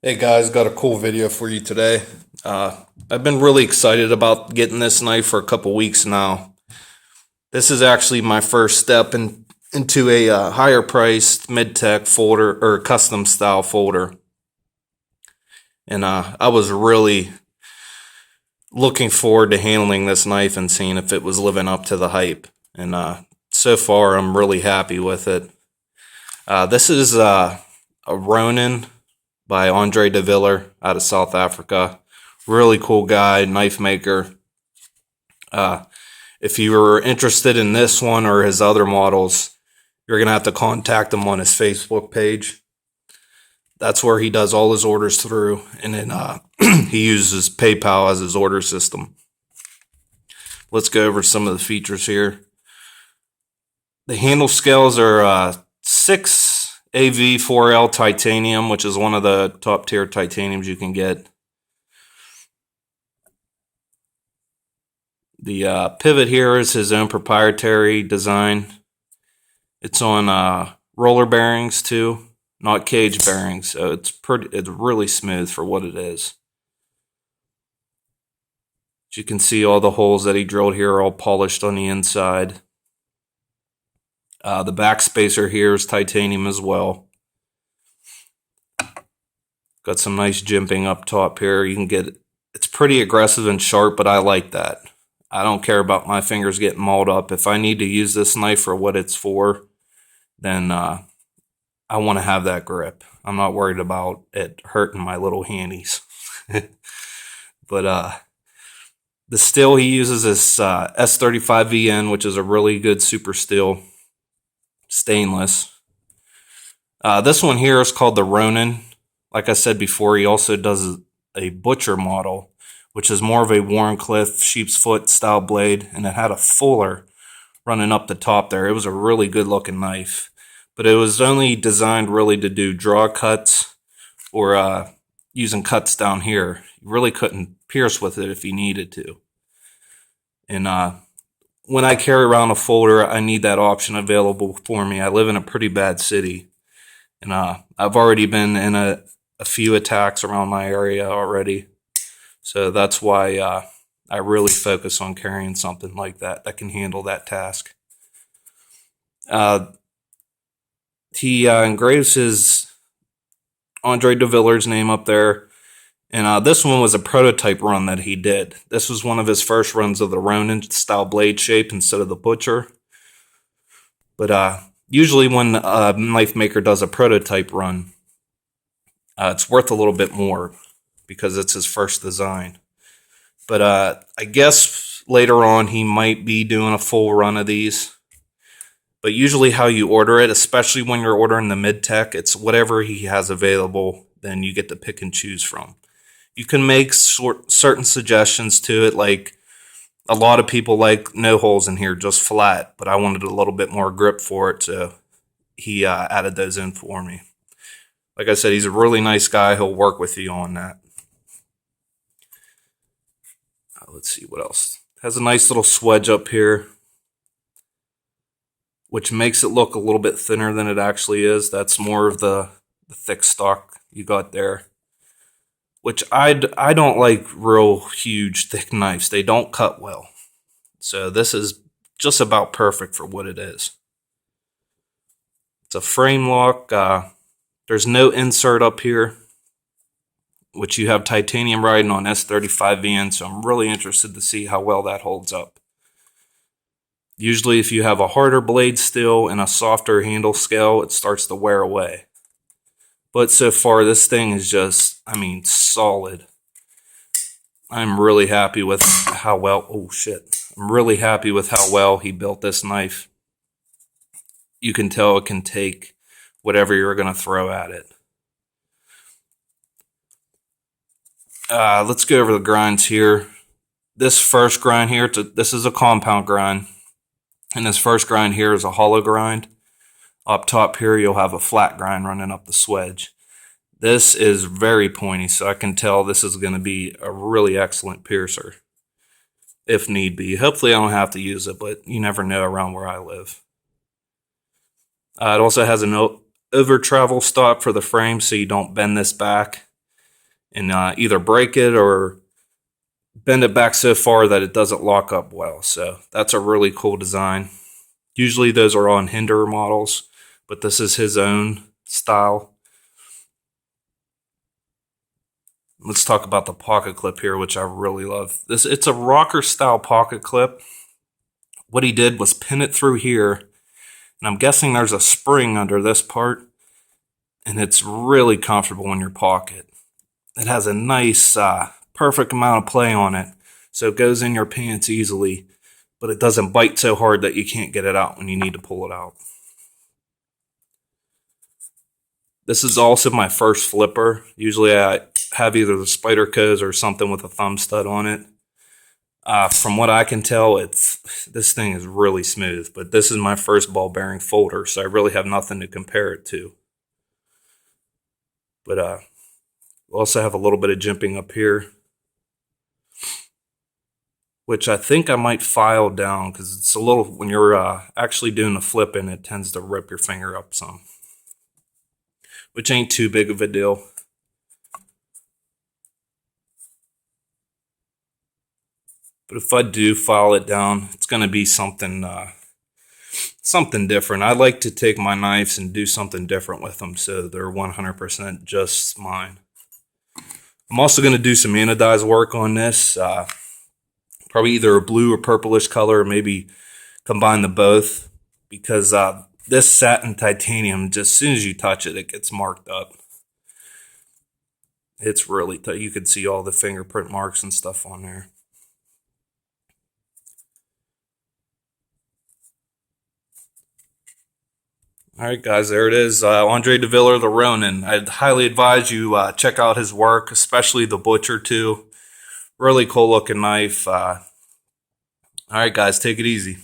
Hey guys, got a cool video for you today. I've been really excited about getting this knife for a couple weeks now. This is actually my first step into a higher priced mid-tech folder or custom style folder. And I was really looking forward to handling this knife and seeing if it was living up to the hype. And so far, I'm really happy with it. This is a Ronin by Andre De Viller out of South Africa. Really cool guy, knife maker. If you were interested in this one or his other models, you're going to have to contact him on his Facebook page. That's where he does all his orders through, and then he uses PayPal as his order system. Let's go over some of the features here. The handle scales are 6 AV4L titanium, which is one of the top tier titaniums you can get. The pivot here is his own proprietary design. It's on roller bearings too, not cage bearings, so it's really smooth for what it is. As you can see, all the holes that he drilled here are all polished on the inside. The back spacer here is titanium as well. Got some nice jimping up top here. You can get it's pretty aggressive and sharp, but I like that. I don't care about my fingers getting mauled up. If I need to use this knife for what it's for, then I want to have that grip. I'm not worried about it hurting my little handies. But the steel he uses is S35VN, which is a really good super steel, stainless. This one here is called the Ronin. Like I said before, he also does a butcher model, which is more of a Warncliffe sheep's foot style blade, and it had a fuller running up the top there. It was a really good looking knife, but it was only designed really to do draw cuts or using cuts down here. You really couldn't pierce with it if you needed to. And when I carry around a folder, I need that option available for me. I live in a pretty bad city, and I've already been in a few attacks around my area already. So that's why I really focus on carrying something like that that can handle that task. He engraves his Andre De Viller's name up there. And this one was a prototype run that he did. This was one of his first runs of the Ronin style blade shape instead of the butcher. But usually when a knife maker does a prototype run, it's worth a little bit more because it's his first design. But I guess later on he might be doing a full run of these. But usually how you order it, especially when you're ordering the mid-tech, it's whatever he has available, then you get to pick and choose from. You can make certain suggestions to it, like a lot of people like no holes in here, just flat, but I wanted a little bit more grip for it, so he added those in for me. Like I said, he's a really nice guy. He'll work with you on that. Let's see what else. Has a nice little swedge up here, which makes it look a little bit thinner than it actually is. That's more of the thick stock you got there. Which I don't like real huge, thick knives. They don't cut well. So this is just about perfect for what it is. It's a frame lock. There's no insert up here, which you have titanium riding on S35VN, so I'm really interested to see how well that holds up. Usually if you have a harder blade steel and a softer handle scale, it starts to wear away. But so far, this thing is just, solid. I'm really happy with how well, I'm really happy with how well he built this knife. You can tell it can take whatever you're going to throw at it. Let's go over the grinds here. This first grind here, this is a compound grind. And this first grind here is a hollow grind. Up top here, you'll have a flat grind running up the swedge. This is very pointy, so I can tell this is going to be a really excellent piercer, if need be. Hopefully I don't have to use it, but you never know around where I live. It also has an over travel stop for the frame, so you don't bend this back. and either break it or bend it back so far that it doesn't lock up well. So that's a really cool design. Usually those are on Hinder models, but this is his own style. Let's talk about the pocket clip here, which I really love. It's a rocker style pocket clip. What he did was pin it through here, and I'm guessing there's a spring under this part, and it's really comfortable in your pocket. It has a nice, perfect amount of play on it, so it goes in your pants easily, but it doesn't bite so hard that you can't get it out when you need to pull it out. This is also my first flipper. Usually I have either the Spyderco's or something with a thumb stud on it. From what I can tell, this thing is really smooth, but this is my first ball bearing folder, so I really have nothing to compare it to. But we also have a little bit of jimping up here, which I think I might file down because it's a little, when you're actually doing the flipping, it tends to rip your finger up some, which ain't too big of a deal. But if I do file it down, it's going to be something different. I like to take my knives and do something different with them so they're 100% just mine. I'm also going to do some anodized work on this. Probably either a blue or purplish color, or maybe combine the both, because this satin titanium, just as soon as you touch it, it gets marked up. It's really tight. You can see all the fingerprint marks and stuff on there. All right, guys, there it is. Andre De Viller, the Ronin. I'd highly advise you check out his work, especially the Butcher 2. Really cool looking knife. All right, guys, take it easy.